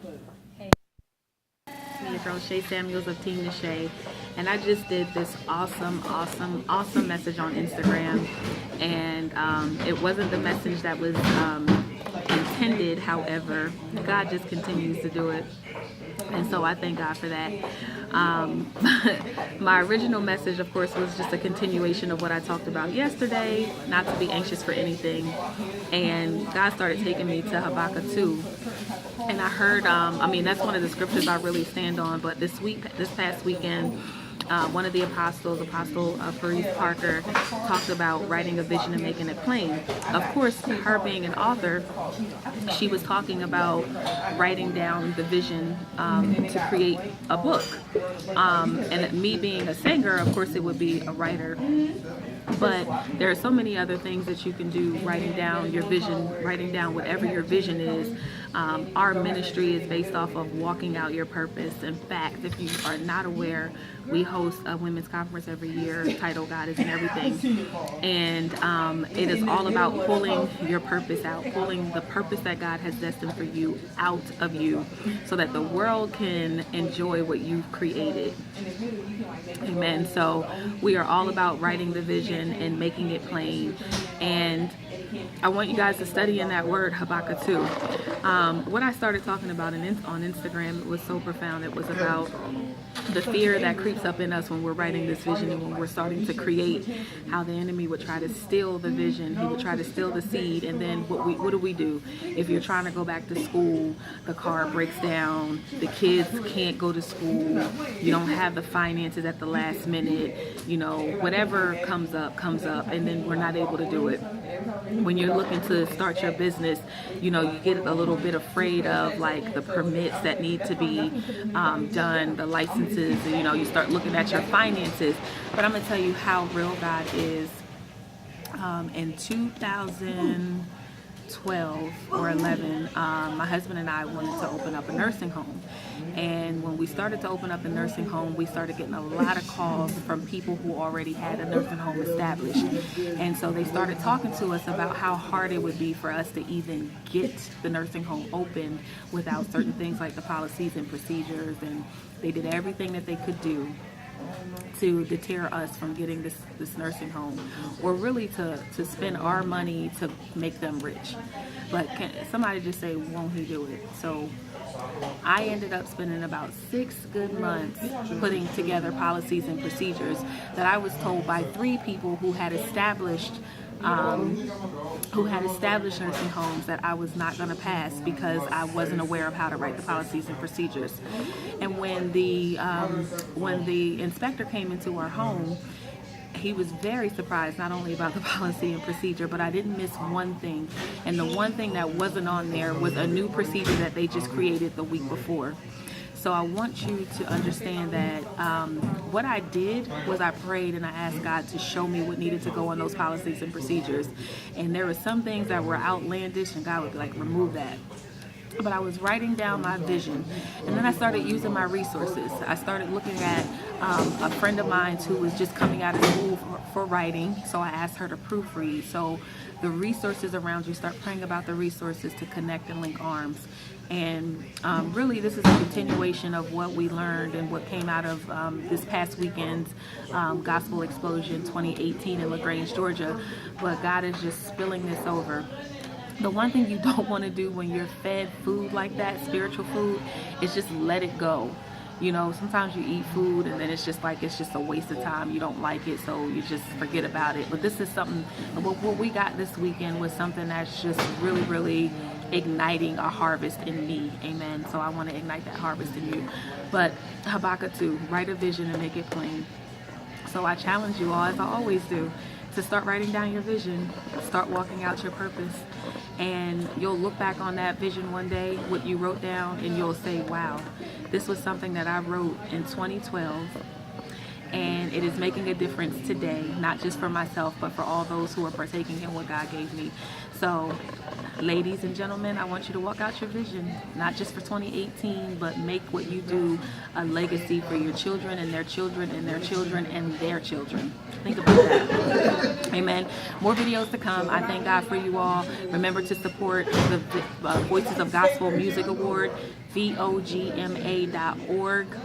Me from Shay Samuels of Team Shay, and I just did this awesome message on Instagram, and it wasn't the message that was intended. However, God just continues to do it, and so I thank God for that. My original message, of course, was just a continuation of what I talked about yesterday, not to be anxious for anything, and God started taking me to Habbakuk 2. And I heard, that's one of the scriptures I really stand on. But this past weekend, one of the apostles, Apostle Paris Parker, talked about writing a vision and making it plain. Of course, her being an author, she was talking about writing down the vision to create a book. And me being a singer, of course, it would be a writer. But there are so many other things that you can do, writing down your vision, writing down whatever your vision is. Our ministry is based off of walking out your purpose. In fact, if you are not aware, we host a women's conference every year titled God is in Everything. And it is all about pulling your purpose out, pulling the purpose that God has destined for you out of you so that the world can enjoy what you've created. Amen. So we are all about writing the vision and making it plain. And I want you guys to study in that word, Habbakuk 2. What I started talking about on Instagram, it was so profound. It was about the fear that creeps up in us when we're writing this vision and when we're starting to create, how the enemy would try to steal the vision. He would try to steal the seed, and then what do we do? If you're trying to go back to school, the car breaks down, the kids can't go to school, you don't have the finances at the last minute, whatever comes up, and then we're not able to do it. When you're looking to start your business, you get a little bit afraid of like the permits that need to be done, the licenses, and you start looking at your finances. But I'm gonna tell you how real God is. In 2012 or 11, my husband and I wanted to open up a nursing home. And when we started to open up a nursing home, we started getting a lot of calls from people who already had a nursing home established. And so they started talking to us about how hard it would be for us to even get the nursing home opened without certain things like the policies and procedures. And they did everything that they could do to deter us from getting this nursing home, or really to spend our money to make them rich. But can somebody just say, won't he do it? So I ended up spending about 6 good months putting together policies and procedures that I was told by 3 people who had established nursing homes that I was not going to pass because I wasn't aware of how to write the policies and procedures. And when the inspector came into our home, he was very surprised not only about the policy and procedure, but I didn't miss one thing. And the one thing that wasn't on there was a new procedure that they just created the week before. So I want you to understand that what I did was I prayed and I asked God to show me what needed to go on those policies and procedures. And there were some things that were outlandish, and God would be like, remove that. But I was writing down my vision, and then I started using my resources. I started looking at a friend of mine who was just coming out of school for writing, so I asked her to proofread. So the resources around you, start praying about the resources to connect and link arms. And really, this is a continuation of what we learned and what came out of this past weekend's Gospel Explosion 2018 in LaGrange, Georgia. But God is just spilling this over. The one thing you don't want to do when you're fed food like that, spiritual food, is just let it go. Sometimes you eat food and then it's just a waste of time. You don't like it, so you just forget about it. But this is something, what we got this weekend was something that's just really, really igniting a harvest in me. Amen. So I want to ignite that harvest in you. But Habbakuk 2, write a vision and make it plain. So I challenge you all, as I always do, to start writing down your vision, start walking out your purpose, and you'll look back on that vision one day, what you wrote down, and you'll say, wow, this was something that I wrote in 2012, and it is making a difference today, not just for myself, but for all those who are partaking in what God gave me. So ladies and gentlemen, I want you to walk out your vision, not just for 2018, but make what you do a legacy for your children and their children and their children and their children. Think about that. Amen. More videos to come. I thank God for you all. Remember to support the Voices of Gospel Music Award, VOGMA.org.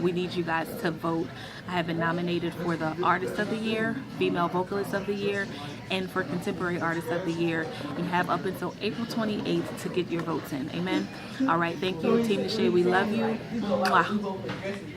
We need you guys to vote. I have been nominated for the Artist of the Year, Female Vocalist of the Year, and for Contemporary Artist of the Year. You have up until April 28th to get your votes in. Amen. All right. Thank you, Team Nishay. We love you. Mwah.